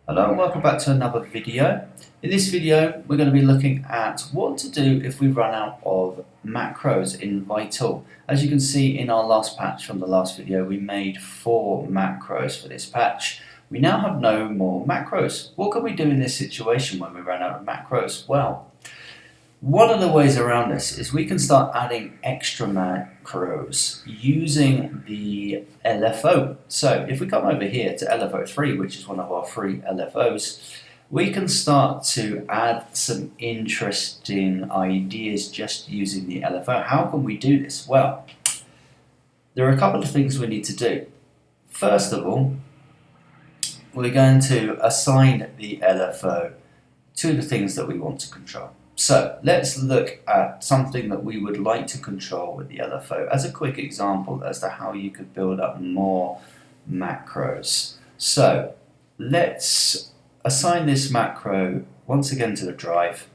Hello and welcome back to another video. In this video we're going to be looking at what to do if we run out of macros in Vital. As you can see in our last patch from the last video, we made 4 macros for this patch. We now have no more macros. What can we do in this situation when we run out of macros? Well, one of the ways around this is we can start adding extra macros using the LFO. So if we come over here to LFO3, which is one of our free LFOs, we can start to add some interesting ideas just using the LFO. How can we do this? Well, there are a couple of things we need to do. First of all, we're going to assign the LFO to the things that we want to control. So let's look at something that we would like to control with the LFO as a quick example as to how you could build up more macros. So let's assign this macro once again to the drive.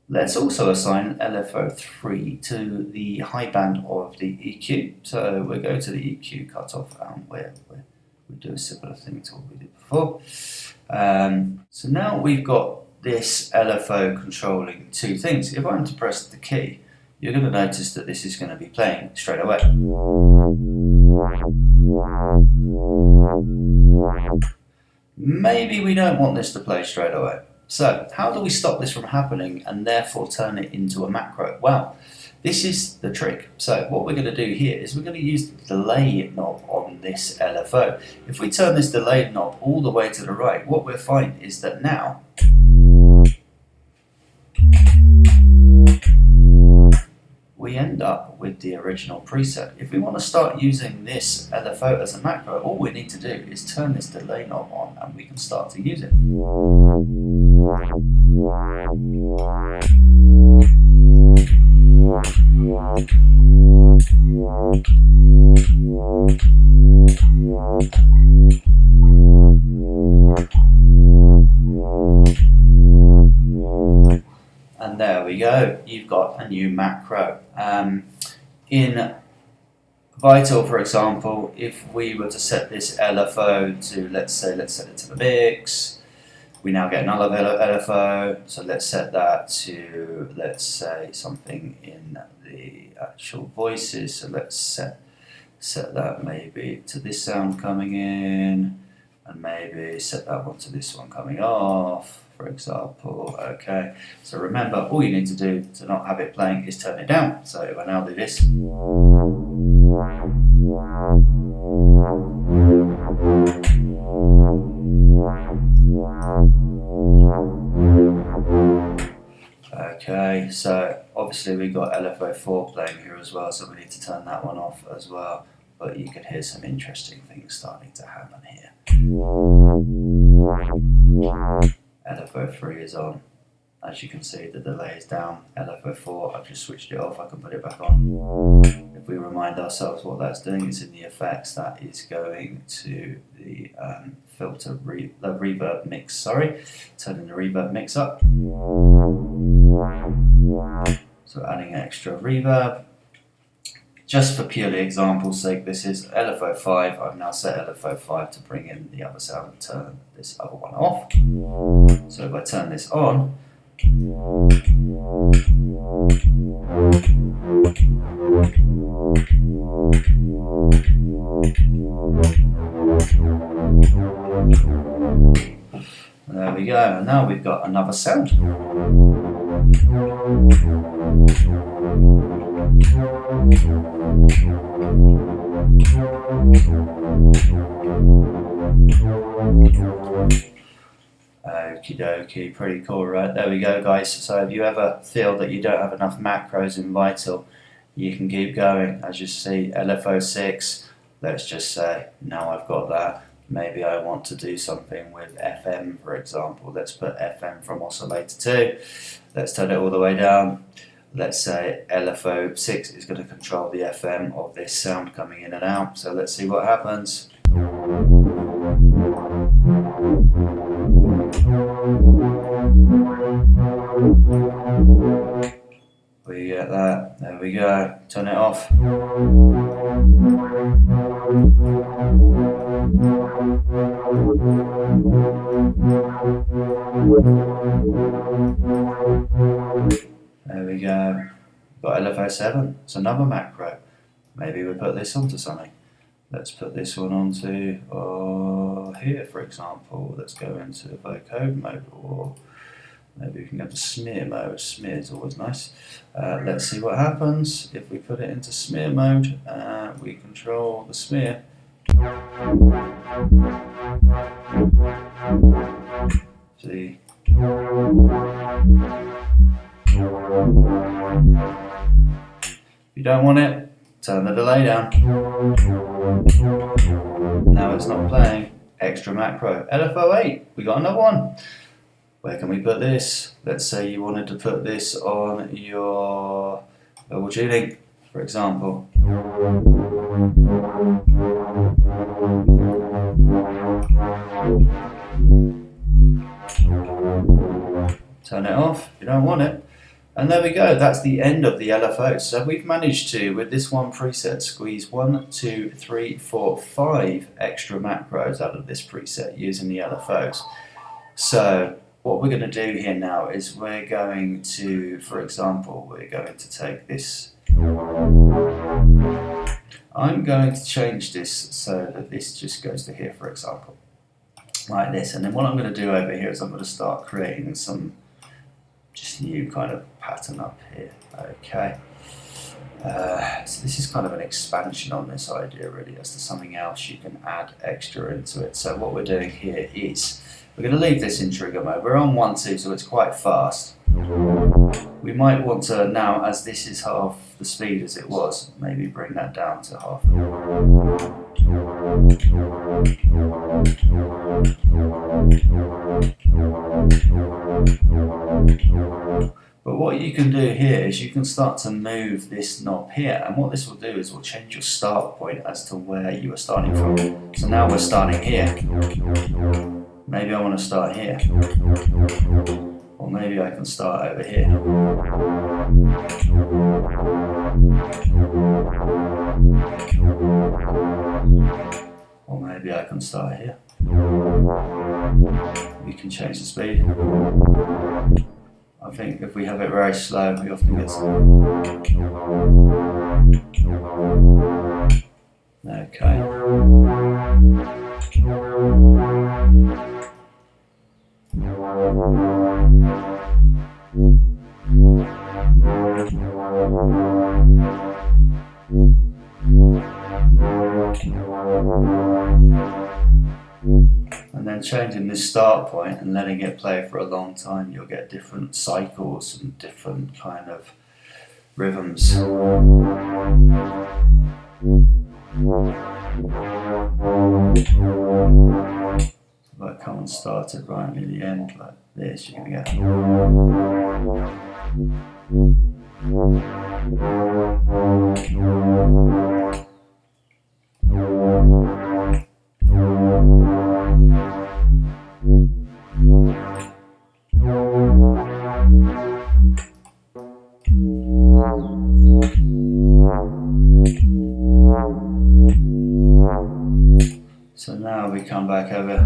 Let's also assign LFO3 to the high band of the EQ. So we'll go to the EQ cutoff and we do a similar thing to what we did before. So now we've got this LFO controlling 2 things. If I'm to press the key, you're going to notice that this is going to be playing straight away. Maybe we don't want this to play straight away. So how do we stop this from happening and therefore turn it into a macro? Well, this is the trick. So what we're going to do here is we're going to use the delay knob on this LFO. If we turn this delay knob all the way to the right, what we'll find is that now we end up with the original preset. If we want to start using this LFO as a macro, all we need to do is turn this delay knob on and we can start to use it. And there we go, you've got a new macro. In Vital, for example, if we were to set this LFO to, let's set it to the mix, we now get another LFO, so let's set that to, let's say, something in the actual voices, so let's set that maybe to this sound coming in, and maybe set that one to this one coming off, for example. Okay, so remember, all you need to do to not have it playing is turn it down. So if I now do this, okay, so obviously we've got LFO4 playing here as well, so we need to turn that one off as well, but you can hear some interesting things starting to happen here. LFO3 is on. As you can see, the delay is down. LFO4, I've just switched it off, I can put it back on. If we remind ourselves what that's doing, it's in the effects, that is going to the filter, the reverb mix, turning the reverb mix up. So adding extra reverb. Just for purely example's sake, this is LFO5. I've now set LFO5 to bring in the other sound and turn this other one off. So if I turn this on, there we go, and now we've got another sound. Okie dokie, pretty cool, right? There we go, guys. So if you ever feel that you don't have enough macros in Vital, you can keep going. As you see, LFO6, let's just say, now I've got that, maybe I want to do something with FM, for example. Let's put FM from oscillator 2. Let's turn it all the way down. Let's say LFO6 is going to control the FM of this sound coming in and out. So let's see what happens. We get that, there we go, turn it off. There we go. Got LFO 7. It's another macro. Maybe we put this onto something. Let's put this one onto here, for example. Let's go into vocode mode, or maybe we can go to smear mode. Smear is always nice. Let's see what happens if we put it into smear mode. We control the smear. See. If you don't want it, turn the delay down. Now it's not playing. Extra macro. LFO 8. We got another one. Where can we put this? Let's say you wanted to put this on your double tuning, for example. Turn it off if you don't want it. And there we go, that's the end of the LFO. So we've managed to, with this one preset, squeeze 1, 2, 3, 4, 5 extra macros out of this preset using the LFOs. So what we're going to do here now is we're going to, for example, we're going to take this. I'm going to change this so that this just goes to here, for example, like this. And then what I'm going to do over here is I'm going to start creating some just new kind of pattern up here. Okay, so this is kind of an expansion on this idea really as to something else you can add extra into it. So what we're doing here is we're going to leave this in trigger mode. We're on 1, 2, so it's quite fast. We might want to now, as this is half the speed as it was, maybe bring that down to half. But what you can do here is you can start to move this knob here, and what this will do is will change your start point as to where you were starting from. So now we're starting here. Maybe I want to start here. Or maybe I can start over here. Or maybe I can start here. We can change the speed. I think if we have it very slow, we often get some. Okay. And then changing this start point and letting it play for a long time, you'll get different cycles and different kind of rhythms. If I come and start it right near the end like this, you're going to get. So now we come back over.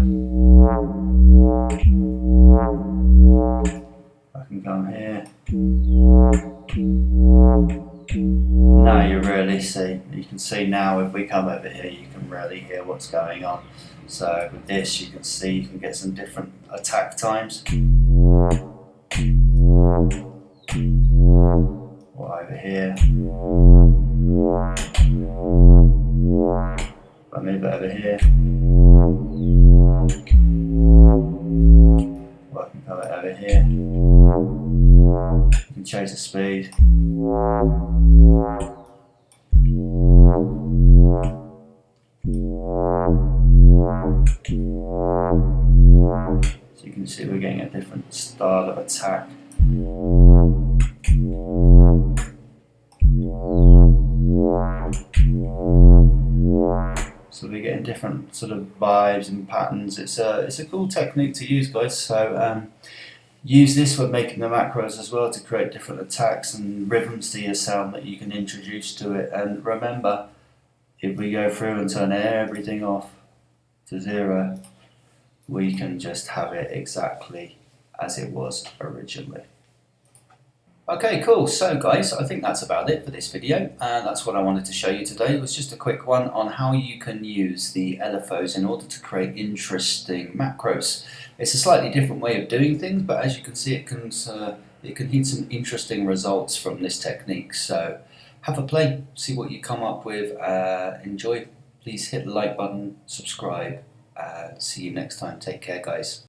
I can come here. Now you really see, you can see now if we come over here, you can really hear what's going on. So with this, you can see you can get some different attack times. Or over here. If I move it over here. Or I can come over here. You can change the speed. So you can see we're getting a different style of attack. So we're getting different sort of vibes and patterns. It's a cool technique to use, guys. So use this when making the macros as well to create different attacks and rhythms to your sound that you can introduce to it. And remember, if we go through and turn everything off to 0, we can just have it exactly as it was originally. Okay, cool. So guys, I think that's about it for this video. That's what I wanted to show you today. It was just a quick one on how you can use the LFOs in order to create interesting macros. It's a slightly different way of doing things, but as you can see, it can hit some interesting results from this technique. So have a play, see what you come up with, enjoy. Please hit the like button, subscribe. See you next time. Take care, guys.